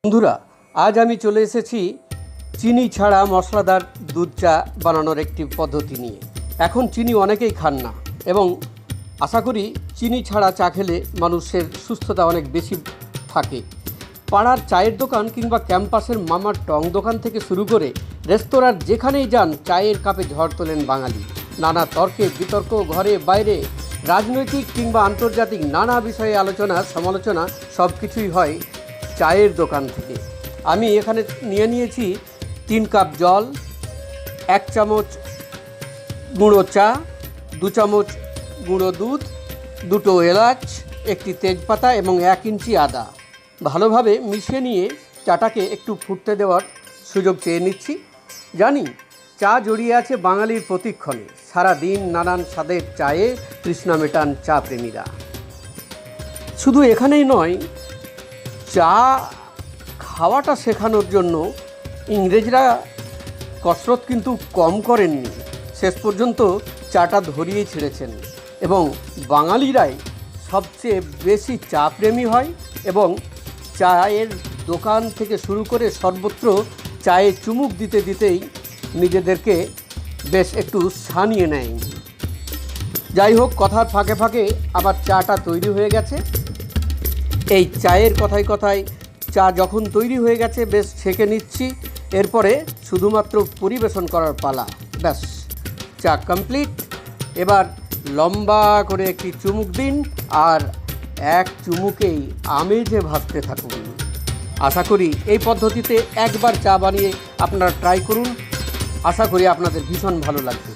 বন্ধুরা, আজ আমি চলে এসেছি চিনি ছাড়া মশলাদার দুধ চা বানানোর একটি পদ্ধতি নিয়ে। এখন চিনি অনেকেই খান না এবং আশা করি চিনি ছাড়া চা খেলে মানুষের সুস্থতা অনেক বেশি থাকে। পাড়ার চায়ের দোকান কিংবা ক্যাম্পাসের মামার টং দোকান থেকে শুরু করে রেস্তোরাঁর যেখানেই যান চায়ের কাপে ঝড় তোলেন বাঙালি। নানা তর্কে বিতর্ক, ঘরে বাইরে, রাজনৈতিক কিংবা আন্তর্জাতিক নানা বিষয়ে আলোচনা সমালোচনা সব কিছুই হয় চায়ের দোকান থেকে। আমি এখানে নিয়ে নিয়েছি 3 কাপ জল, 1 চামচ গুঁড়ো চা, 2 চামচ গুঁড়ো দুধ, 2টো এলাচ, একটি তেজপাতা এবং 1 ইঞ্চি আদা। ভালোভাবে মিশিয়ে নিয়ে চাটাকে একটু ফুটতে দেওয়ার সুযোগ চেয়ে নিচ্ছি। জানি চা জড়িয়ে আছে বাঙালির প্রতিক্ষণে। সারা দিন নানান স্বাদের চায়ে তৃষ্ণা মেটান চা প্রেমীরা। শুধু এখানেই নয়, চা খাওয়াটা শেখানোর জন্য ইংরেজরা কসরত কিন্তু কম করেননি। শেষ পর্যন্ত চাটা ধরিয়ে ছেড়েছেন এবং বাঙালিরাই সবচেয়ে বেশি চা প্রেমী হয় এবং চায়ের দোকান থেকে শুরু করে সর্বত্র চায়ে চুমুক দিতে দিতেই নিজেদেরকে বেশ একটু সানিয়ে নেয়। যাই হোক, কথার ফাঁকে ফাঁকে আবার চাটা তৈরি হয়ে গেছে। এই চায়ের কথায় কথায় চা যখন তৈরি হয়ে গেছে বেশ ছেঁকে নিচ্ছি। এরপরে শুধুমাত্র পরিবেশন করার পালা। ব্যাস, চা কমপ্লিট। এবার লম্বা করে একটি চুমুক দিন আর এক চুমুকেই আমেজে ভাসতে থাকুন। আশা করি এই পদ্ধতিতে একবার চা বানিয়ে আপনারা ট্রাই করুন। আশা করি আপনাদের ভীষণ ভালো লাগবে।